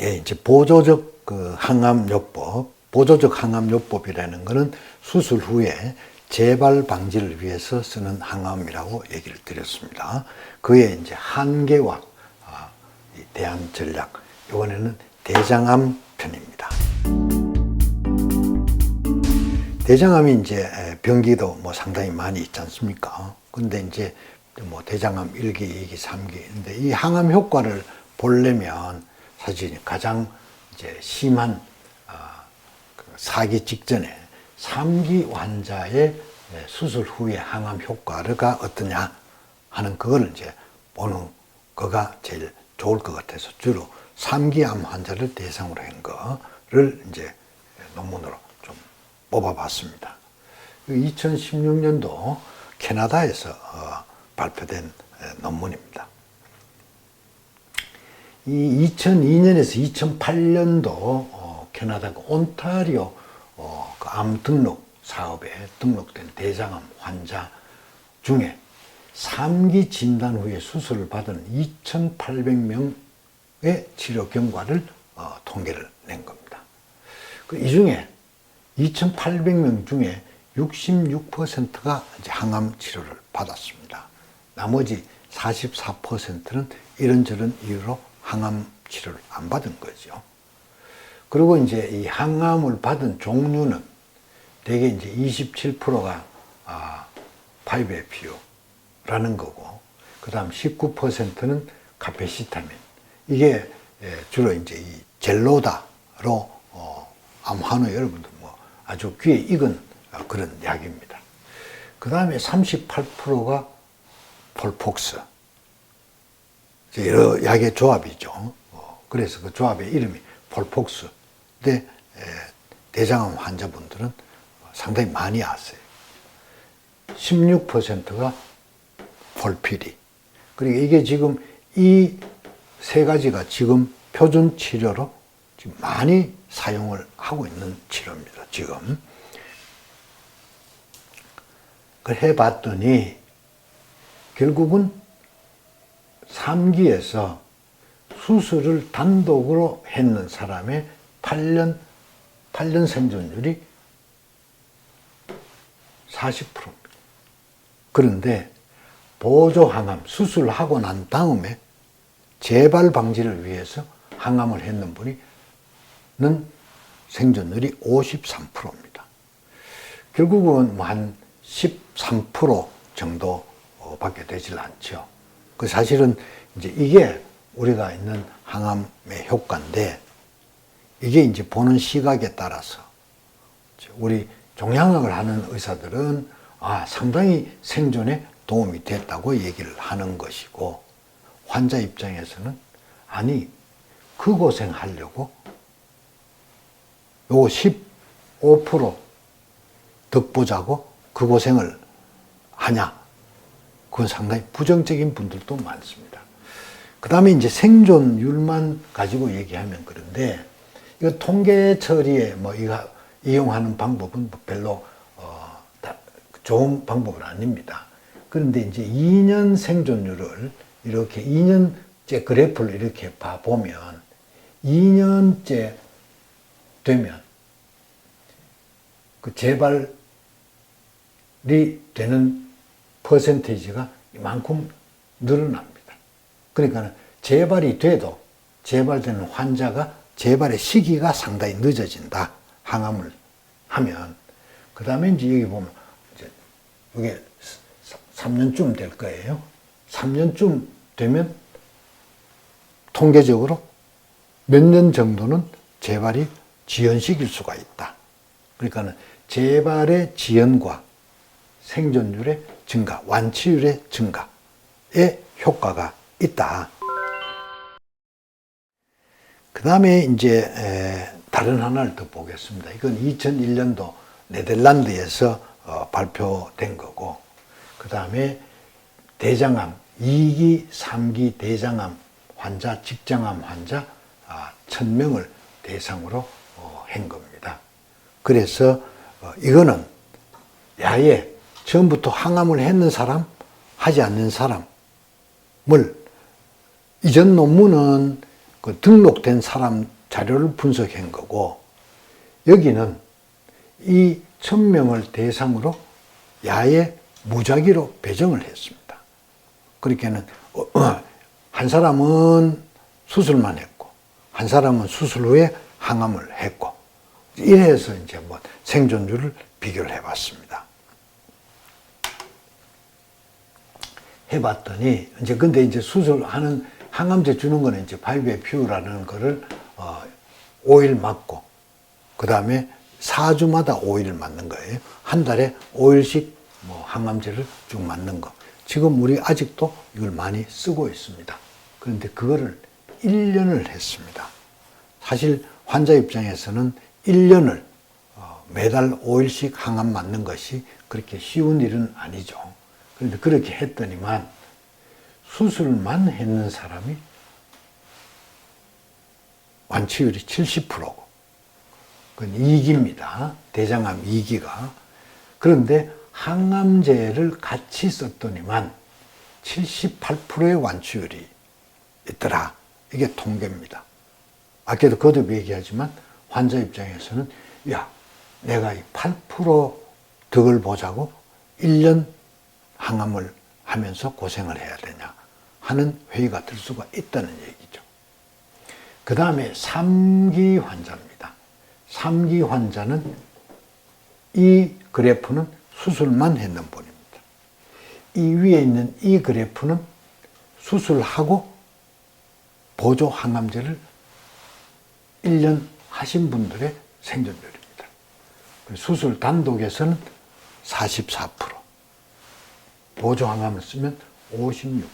예, 이제 보조적 항암요법, 보조적 항암요법이라는 것은 수술 후에 재발 방지를 위해서 쓰는 항암이라고 얘기를 드렸습니다. 그의 이제 한계와 대안 전략, 이번에는 대장암 편입니다. 대장암이 이제 병기도 뭐 상당히 많이 있지 않습니까? 근데 이제 뭐 대장암 1기, 2기, 3기. 근데 이 항암 효과를 보려면 사실 가장 이제 심한 4기 직전에 3기 환자의 수술 후에 항암 효과가 어떠냐 하는 그걸 이제 보는 거가 제일 좋을 것 같아서 주로 3기 암 환자를 대상으로 한 거를 이제 논문으로 좀 뽑아봤습니다. 2016년도 캐나다에서 발표된 논문입니다. 이 2002년에서 2008년도 캐나다 온타리오 그 암 등록 사업에 등록된 대장암 환자 중에 3기 진단 후에 수술을 받은 2,800명의 치료 경과를 통계를 낸 겁니다. 이 중에 2,800명 중에 66%가 이제 항암 치료를 받았습니다. 나머지 44%는 이런저런 이유로 항암 치료를 안 받은 거죠. 그리고 이제 이 항암을 받은 종류는 대개 이제 27%가 5-FU라는 거고, 그 다음 19%는 카페시타민. 이게 주로 이제 이 젤로다로 암환우 여러분들 뭐 아주 귀에 익은 그런 약입니다. 그 다음에 38%가 폴폭스. 여러 약의 조합이죠. 그래서 그 조합의 이름이 폴폭스. 근데 대장암 환자분들은 상당히 많이 아세요. 16%가 폴피리. 그리고 이게 지금 이 세 가지가 지금 표준 치료로 지금 많이 사용을 하고 있는 치료입니다. 지금. 그걸 해봤더니 결국은 3기에서 수술을 단독으로 했는 사람의 8년 생존율이 40%입니다. 그런데 보조항암 수술하고 난 다음에 재발 방지를 위해서 항암을 했는 분이는 생존율이 53%입니다. 결국은 뭐 한 13% 정도밖에 되질 않죠. 그 사실은 이제 이게 우리가 있는 항암의 효과인데, 이게 이제 보는 시각에 따라서 우리 종양학을 하는 의사들은 상당히 생존에 도움이 됐다고 얘기를 하는 것이고, 환자 입장에서는 아니 그 고생하려고 요거 15% 덕보자고 그 고생을 하냐, 그건 상당히 부정적인 분들도 많습니다. 그 다음에 이제 생존율만 가지고 얘기하면 그런데, 이거 통계 처리에 뭐 이거 이용하는 방법은 별로 좋은 방법은 아닙니다. 그런데 이제 2년 생존율을 이렇게 2년째 그래프를 이렇게 봐보면 2년째 되면 그 재발이 되는 퍼센테이지가 이만큼 늘어납니다. 그러니까 재발이 돼도 재발되는 환자가 재발의 시기가 상당히 늦어진다. 항암을 하면. 그 다음에 이제 여기 보면 이제 이게 3년쯤 될 거예요. 3년쯤 되면 통계적으로 몇 년 정도는 재발이 지연시킬 수가 있다. 그러니까 재발의 지연과 생존율의 증가, 완치율의 증가에 효과가 있다. 그 다음에 이제 다른 하나를 더 보겠습니다. 이건 2001년도 네덜란드에서 발표된 거고, 그 다음에 대장암 2기, 3기 대장암 환자, 직장암 환자 1000명을 대상으로 한 겁니다. 그래서 이거는 야에 처음부터 항암을 했는 사람, 하지 않는 사람을, 이전 논문은 그 등록된 사람 자료를 분석한 거고, 여기는 이 1000명을 대상으로 야외 무작위로 배정을 했습니다. 그렇게는 한 사람은 수술만 했고, 한 사람은 수술 후에 항암을 했고, 이래서 이제 뭐 생존율을 비교를 해봤습니다. 해봤더니 근데 이제 수술하는 항암제 주는 거는 이제 발베퓨라는 거를 5일 맞고, 그 다음에 4주마다 5일 맞는 거예요. 한 달에 5일씩 뭐 항암제를 쭉 맞는 거. 지금 우리 아직도 이걸 많이 쓰고 있습니다. 그런데 그거를 1년을 했습니다. 사실 환자 입장에서는 1년을 매달 5일씩 항암 맞는 것이 그렇게 쉬운 일은 아니죠. 그런데 그렇게 했더니만 수술만 했는 사람이 완치율이 70%고, 그건 2기입니다. 대장암 2기가. 그런데 항암제를 같이 썼더니만 78%의 완치율이 있더라. 이게 통계입니다. 아까도 거듭 얘기하지만 환자 입장에서는 야, 내가 이 8% 덕을 보자고 1년 항암을 하면서 고생을 해야 되냐 하는 회의가 들 수가 있다는 얘기죠. 그 다음에 3기 환자입니다. 3기 환자는 이 그래프는 수술만 했는 분입니다. 이 위에 있는 이 그래프는 수술하고 보조 항암제를 1년 하신 분들의 생존율입니다. 수술 단독에서는 44%, 보조 항암을 쓰면 56%,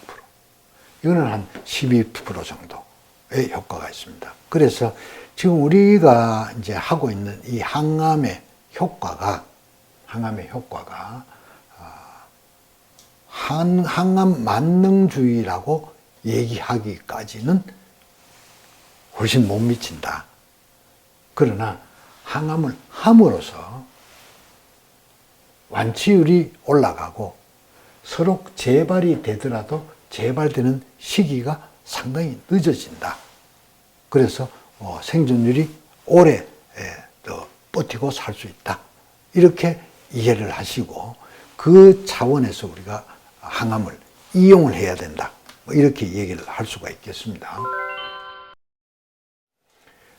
이거는 한 12% 정도의 효과가 있습니다. 그래서 지금 우리가 이제 하고 있는 이 항암의 효과가 항암 만능주의라고 얘기하기까지는 훨씬 못 미친다. 그러나 항암을 함으로써 완치율이 올라가고 서로 재발이 되더라도 재발되는 시기가 상당히 늦어진다. 그래서 생존율이 오래 더 버티고 살 수 있다. 이렇게 이해를 하시고 그 차원에서 우리가 항암을 이용을 해야 된다. 이렇게 얘기를 할 수가 있겠습니다.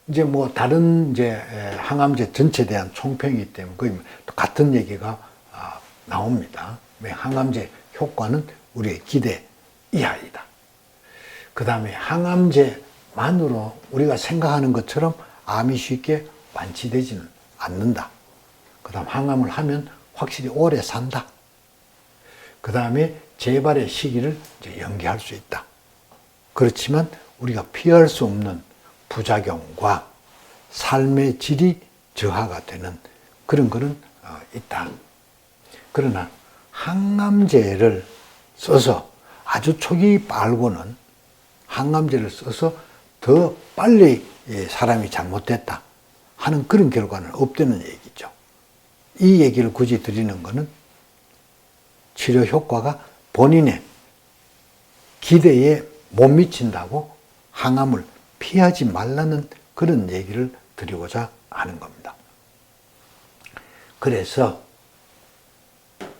이제 뭐 다른 이제 항암제 전체에 대한 총평이기 때문에 거의 같은 얘기가 나옵니다. 항암제 효과는 우리의 기대 이하이다. 그 다음에 항암제만으로 우리가 생각하는 것처럼 암이 쉽게 완치되지는 않는다. 그 다음 항암을 하면 확실히 오래 산다. 그 다음에 재발의 시기를 이제 연기할 수 있다. 그렇지만 우리가 피할 수 없는 부작용과 삶의 질이 저하가 되는 그런 거는 있다. 그러나 항암제를 써서 아주 초기 말고는 항암제를 써서 더 빨리 사람이 잘못됐다 하는 그런 결과는 없다는 얘기죠. 이 얘기를 굳이 드리는 것은 치료 효과가 본인의 기대에 못 미친다고 항암을 피하지 말라는 그런 얘기를 드리고자 하는 겁니다. 그래서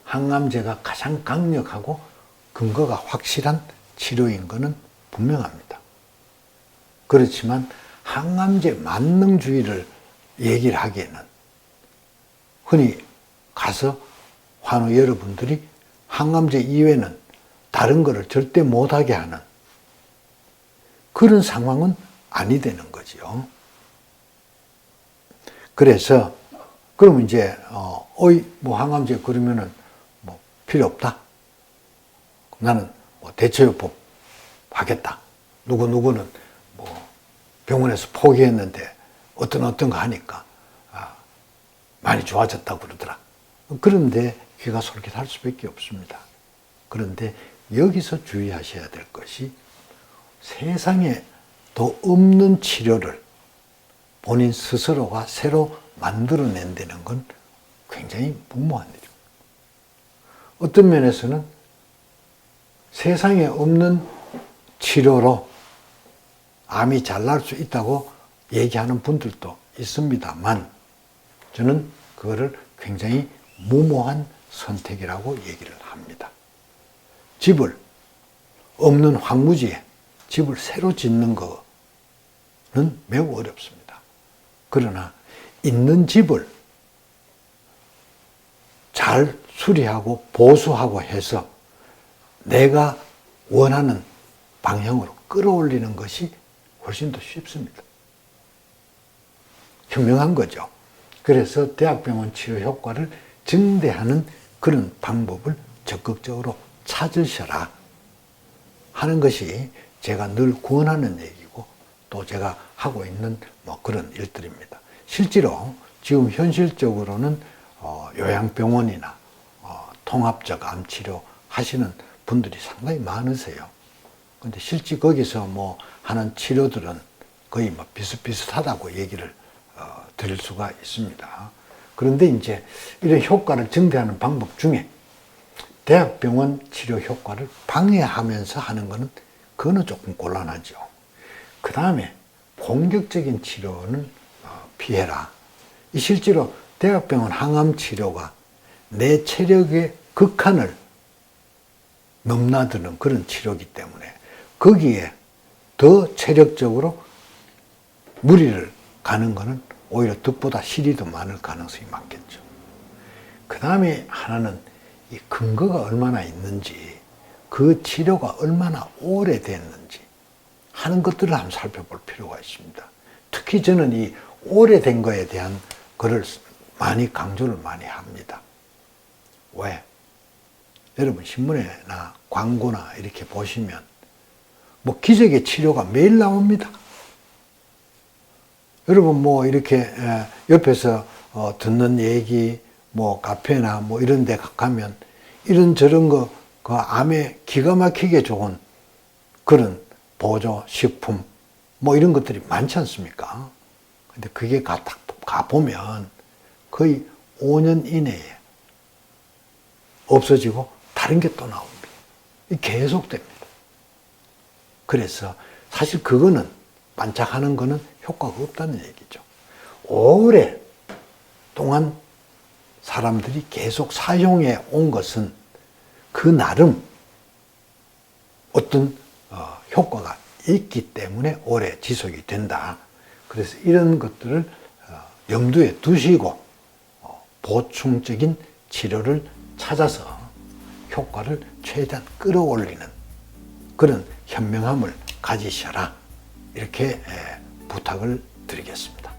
항암제가 가장 강력하고 근거가 확실한 치료인 것은 분명합니다. 그렇지만 항암제 만능주의를 얘기를 하기에는 흔히 가서 환우 여러분들이 항암제 이외에는 다른 거를 절대 못하게 하는 그런 상황은 아니 되는 거지요. 그래서 그러면 이제 뭐 항암제 그러면은 뭐 필요 없다. 나는 뭐 대처요법 하겠다. 누구는 뭐 병원에서 포기했는데 어떤 거 하니까 많이 좋아졌다고 그러더라. 그런데 귀가 솔깃할 수밖에 없습니다. 그런데 여기서 주의하셔야 될 것이 세상에 더 없는 치료를 본인 스스로가 새로 만들어낸다는 건 굉장히 무모한 일입니다. 어떤 면에서는 세상에 없는 치료로 암이 잘 날 수 있다고 얘기하는 분들도 있습니다만 저는 그거를 굉장히 무모한 선택이라고 얘기를 합니다. 집을 없는 황무지에 집을 새로 짓는 거는 매우 어렵습니다. 그러나 있는 집을 잘 수리하고 보수하고 해서 내가 원하는 방향으로 끌어올리는 것이 훨씬 더 쉽습니다. 현명한 거죠. 그래서 대학병원 치료 효과를 증대하는 그런 방법을 적극적으로 찾으셔라 하는 것이 제가 늘 권하는 얘기고 또 제가 하고 있는 그런 일들입니다. 실제로 지금 현실적으로는 요양병원이나 통합적 암치료 하시는 분들이 상당히 많으세요. 근데 실제 거기서 하는 치료들은 거의 비슷비슷하다고 얘기를 드릴 수가 있습니다. 그런데 이제 이런 효과를 증대하는 방법 중에 대학병원 치료 효과를 방해하면서 하는 거는 그거는 조금 곤란하죠. 그 다음에 공격적인 치료는 피해라. 실제로 대학병원 항암 치료가 내 체력의 극한을 넘나드는 그런 치료이기 때문에 거기에 더 체력적으로 무리를 가는 것은 오히려 득보다 실이 더 많을 가능성이 많겠죠. 그 다음에 하나는 이 근거가 얼마나 있는지, 그 치료가 얼마나 오래됐는지 하는 것들을 한번 살펴볼 필요가 있습니다. 특히 저는 이 오래된 거에 대한 거를 많이 강조를 많이 합니다. 왜? 여러분 신문이나 광고나 이렇게 보시면 기적의 치료가 매일 나옵니다. 여러분 이렇게 옆에서 듣는 얘기 카페나 이런 데 가면 이런저런 그 암에 기가 막히게 좋은 그런 보조 식품 이런 것들이 많지 않습니까? 근데 그게 가보면 거의 5년 이내에 없어지고 다른 게 또 나옵니다. 계속됩니다. 그래서 사실 그거는 반짝하는 거는 효과가 없다는 얘기죠. 오랫동안 사람들이 계속 사용해 온 것은 그 나름 어떤 효과가 있기 때문에 오래 지속이 된다. 그래서 이런 것들을 염두에 두시고 보충적인 치료를 찾아서 효과를 최대한 끌어올리는 그런 현명함을 가지셔라. 이렇게 부탁을 드리겠습니다.